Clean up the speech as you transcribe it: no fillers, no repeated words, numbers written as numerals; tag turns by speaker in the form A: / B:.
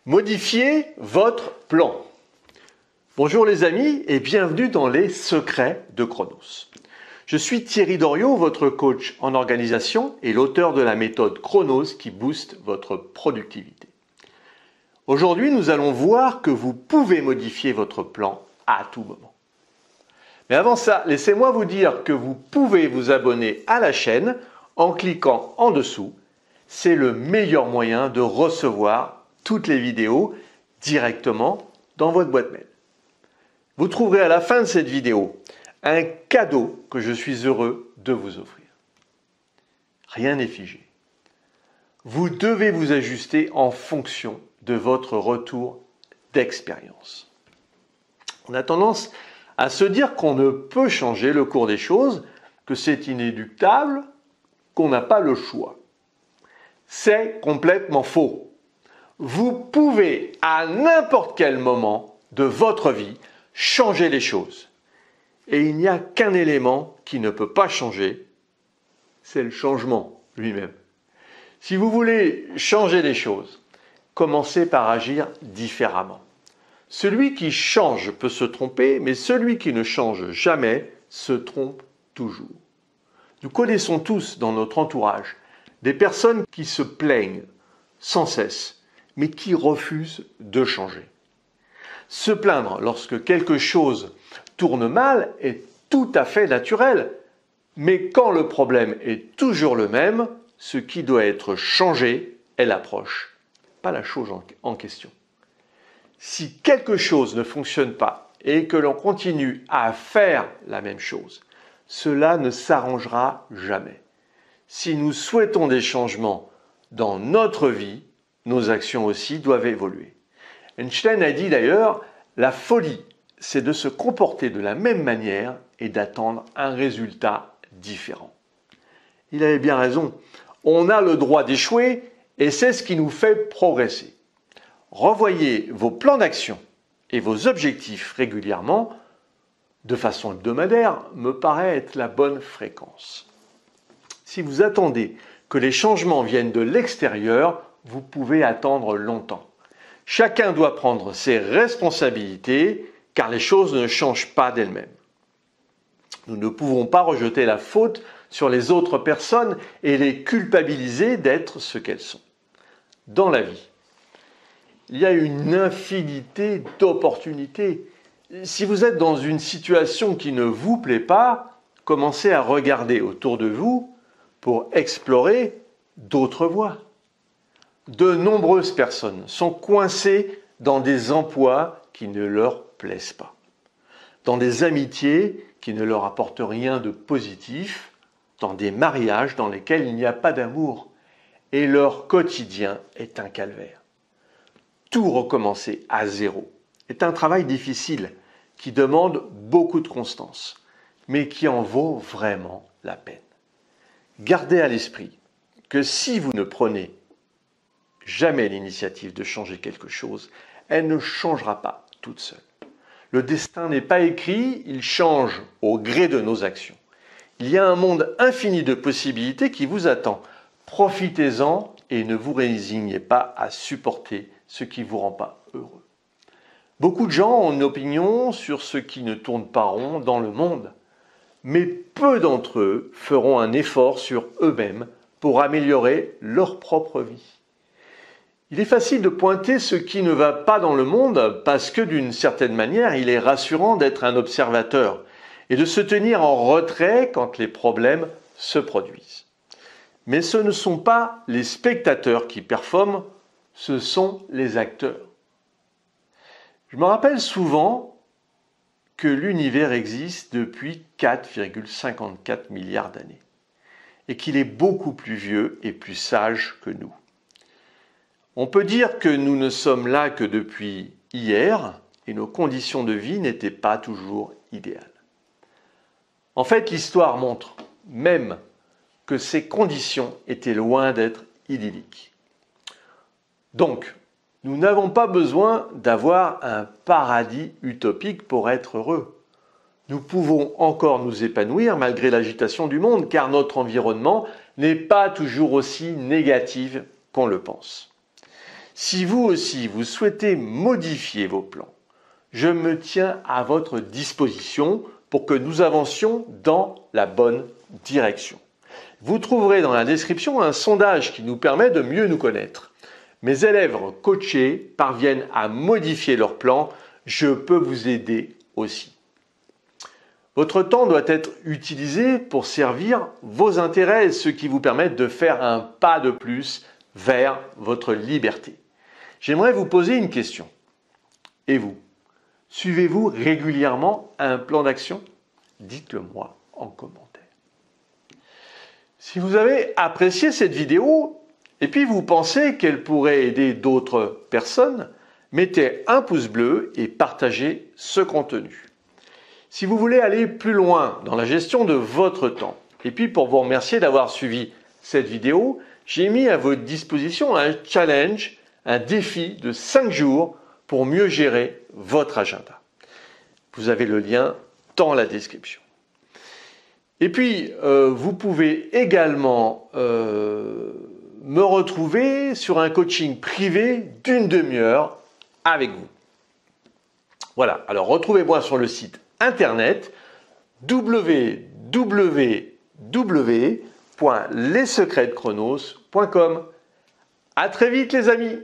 A: Modifiez votre plan. Bonjour les amis et bienvenue dans les secrets de Chronos. Je suis Thierry Doriot, votre coach en organisation et l'auteur de la méthode Chronos qui booste votre productivité. Aujourd'hui, nous allons voir que vous pouvez modifier votre plan à tout moment. Mais avant ça, laissez-moi vous dire que vous pouvez vous abonner à la chaîne en cliquant en dessous. C'est le meilleur moyen de recevoir toutes les vidéos directement dans votre boîte mail. Vous trouverez à la fin de cette vidéo un cadeau que je suis heureux de vous offrir. Rien n'est figé. Vous devez vous ajuster en fonction de votre retour d'expérience. On a tendance à se dire qu'on ne peut changer le cours des choses, que c'est inéluctable, qu'on n'a pas le choix. C'est complètement faux. Vous pouvez à n'importe quel moment de votre vie changer les choses. Et il n'y a qu'un élément qui ne peut pas changer, c'est le changement lui-même. Si vous voulez changer les choses, commencez par agir différemment. Celui qui change peut se tromper, mais celui qui ne change jamais se trompe toujours. Nous connaissons tous dans notre entourage des personnes qui se plaignent sans cesse, mais qui refusent de changer. Se plaindre lorsque quelque chose tourne mal est tout à fait naturel, mais quand le problème est toujours le même, ce qui doit être changé est l'approche, pas la chose en question. Si quelque chose ne fonctionne pas et que l'on continue à faire la même chose, cela ne s'arrangera jamais. Si nous souhaitons des changements dans notre vie, nos actions aussi doivent évoluer. Einstein a dit d'ailleurs, la folie, c'est de se comporter de la même manière et d'attendre un résultat différent. Il avait bien raison. On a le droit d'échouer et c'est ce qui nous fait progresser. Revoyez vos plans d'action et vos objectifs régulièrement, de façon hebdomadaire, me paraît être la bonne fréquence. Si vous attendez que les changements viennent de l'extérieur, vous pouvez attendre longtemps. Chacun doit prendre ses responsabilités car les choses ne changent pas d'elles-mêmes. Nous ne pouvons pas rejeter la faute sur les autres personnes et les culpabiliser d'être ce qu'elles sont. Dans la vie, il y a une infinité d'opportunités. Si vous êtes dans une situation qui ne vous plaît pas, commencez à regarder autour de vous pour explorer d'autres voies. De nombreuses personnes sont coincées dans des emplois qui ne leur plaisent pas, dans des amitiés qui ne leur apportent rien de positif, dans des mariages dans lesquels il n'y a pas d'amour, et leur quotidien est un calvaire. Tout recommencer à zéro est un travail difficile qui demande beaucoup de constance, mais qui en vaut vraiment la peine. Gardez à l'esprit que si vous ne prenez jamais l'initiative de changer quelque chose, elle ne changera pas toute seule. Le destin n'est pas écrit, il change au gré de nos actions. Il y a un monde infini de possibilités qui vous attend. Profitez-en et ne vous résignez pas à supporter ce qui ne vous rend pas heureux. Beaucoup de gens ont une opinion sur ce qui ne tourne pas rond dans le monde, mais peu d'entre eux feront un effort sur eux-mêmes pour améliorer leur propre vie. Il est facile de pointer ce qui ne va pas dans le monde parce que d'une certaine manière, il est rassurant d'être un observateur et de se tenir en retrait quand les problèmes se produisent. Mais ce ne sont pas les spectateurs qui performent, ce sont les acteurs. Je me rappelle souvent que l'univers existe depuis 4,54 milliards d'années et qu'il est beaucoup plus vieux et plus sage que nous. On peut dire que nous ne sommes là que depuis hier et nos conditions de vie n'étaient pas toujours idéales. En fait, l'histoire montre même que ces conditions étaient loin d'être idylliques. Donc, nous n'avons pas besoin d'avoir un paradis utopique pour être heureux. Nous pouvons encore nous épanouir malgré l'agitation du monde car notre environnement n'est pas toujours aussi négatif qu'on le pense. Si vous aussi, vous souhaitez modifier vos plans, je me tiens à votre disposition pour que nous avancions dans la bonne direction. Vous trouverez dans la description un sondage qui nous permet de mieux nous connaître. Mes élèves coachés parviennent à modifier leurs plans. Je peux vous aider aussi. Votre temps doit être utilisé pour servir vos intérêts, ce qui vous permet de faire un pas de plus vers votre liberté. J'aimerais vous poser une question. Et vous, suivez-vous régulièrement un plan d'action? Dites-le moi en commentaire. Si vous avez apprécié cette vidéo et puis vous pensez qu'elle pourrait aider d'autres personnes, mettez un pouce bleu et partagez ce contenu. Si vous voulez aller plus loin dans la gestion de votre temps, et puis pour vous remercier d'avoir suivi cette vidéo, j'ai mis à votre disposition un challenge, un défi de 5 jours pour mieux gérer votre agenda. Vous avez le lien dans la description. Et puis, vous pouvez également me retrouver sur un coaching privé d'1 demi-heure avec vous. Voilà, alors retrouvez-moi sur le site internet www.lessecretsdechronos.com. À très vite les amis!